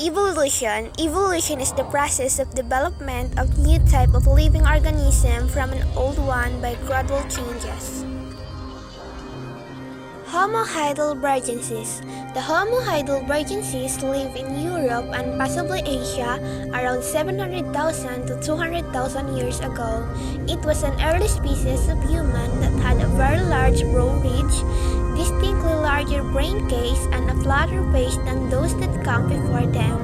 Evolution. Evolution is the process of development of new type of living organism from an old one by gradual changes. Homo heidelbergensis. The Homo heidelbergensis live in Europe and possibly Asia around 700,000 to 200,000 years ago. It was an early species of human that had a very large brow ridge, distinctly larger brain case, and a flatter face than those that come before them.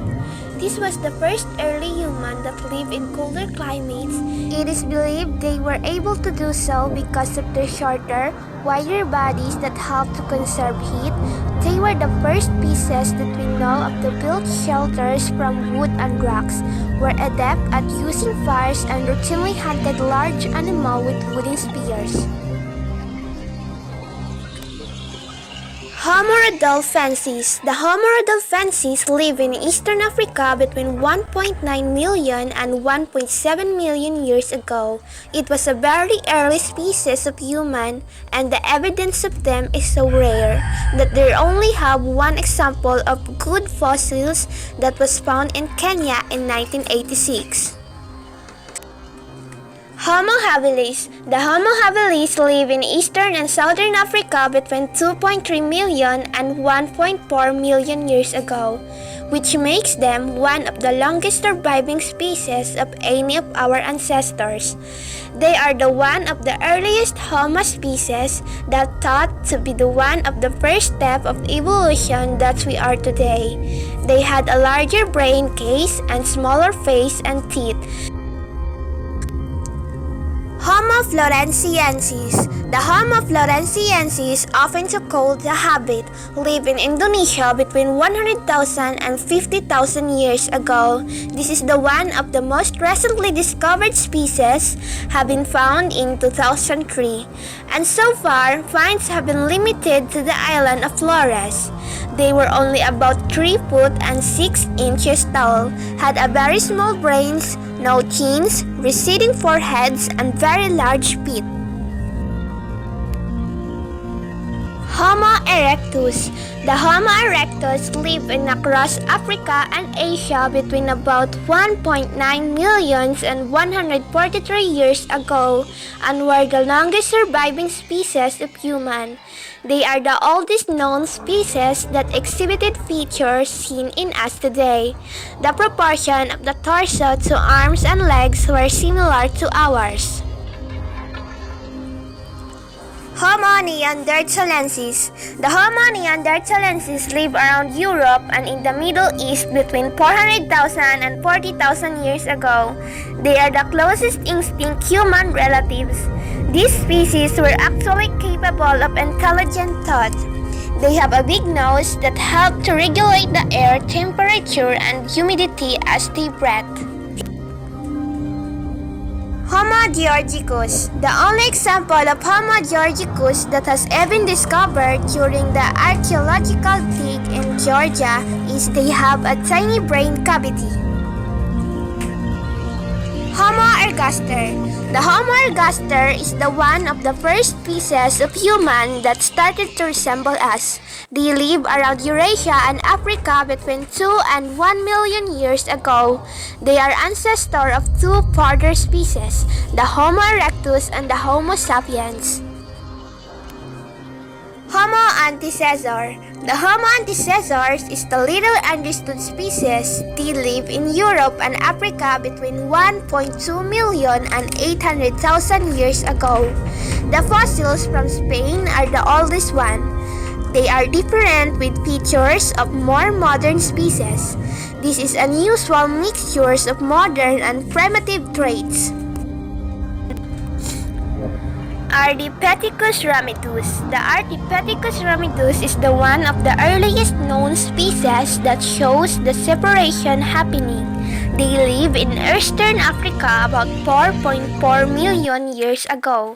This was the first early human that lived in colder climates. It is believed they were able to do so because of their shorter, wider bodies that helped to conserve heat. They were the first species that we know of to build shelters from wood and rocks, were adept at using fires, and routinely hunted large animals with wooden spears. Homo rudolfensis. The Homo rudolfensis live in eastern Africa between 1.9 million and 1.7 million years ago. It was a very early species of human, and the evidence of them is so rare that they only have one example of good fossils that was found in Kenya in 1986. Homo habilis. The Homo habilis live in eastern and southern Africa between 2.3 million and 1.4 million years ago, which makes them one of the longest surviving species of any of our ancestors. They are the one of the earliest Homo species that thought to be the one of the first step of evolution that we are today. They had a larger brain case and smaller face and teeth. Homo floresiensis. The Homo floresiensis, often so called the Hobbit, lived in Indonesia between 100,000 and 50,000 years ago. This is the one of the most recently discovered species, have been found in 2003, and so far finds have been limited to the island of Flores. They were only about 3 foot and 6 inches tall, had a very small brains, no chins, receding foreheads, and very large feet. Homo erectus. The Homo erectus lived in across Africa and Asia between about 1.9 million and 143 years ago, and were the longest surviving species of human. They are the oldest known species that exhibited features seen in us today. The proportion of the torso to arms and legs were similar to ours. Homo neanderthalensis. The Homo neanderthalensis live around Europe and in the Middle East between 400,000 and 40,000 years ago. They are the closest extinct human relatives. These species were actually capable of intelligent thought. They have a big nose that helped to regulate the air temperature and humidity as they breathe. Homo georgicus. The only example of Homo georgicus that has ever been discovered during the archaeological dig in Georgia is they have a tiny brain cavity. Homo ergaster. The Homo ergaster is the one of the first species of human that started to resemble us. They live around Eurasia and Africa between 2 and 1 million years ago. They are ancestor of 2 further species, the Homo erectus and the Homo sapiens. Homo antecessor. The Homo antecessors is the little understood species. They live in Europe and Africa between 1.2 million and 800,000 years ago. The fossils from Spain are the oldest one. They are different with features of more modern species. This is unusual mixtures of modern and primitive traits. Ardipithecus ramidus. The Ardipithecus ramidus is the one of the earliest known species that shows the separation happening. They live in eastern Africa about 4.4 million years ago.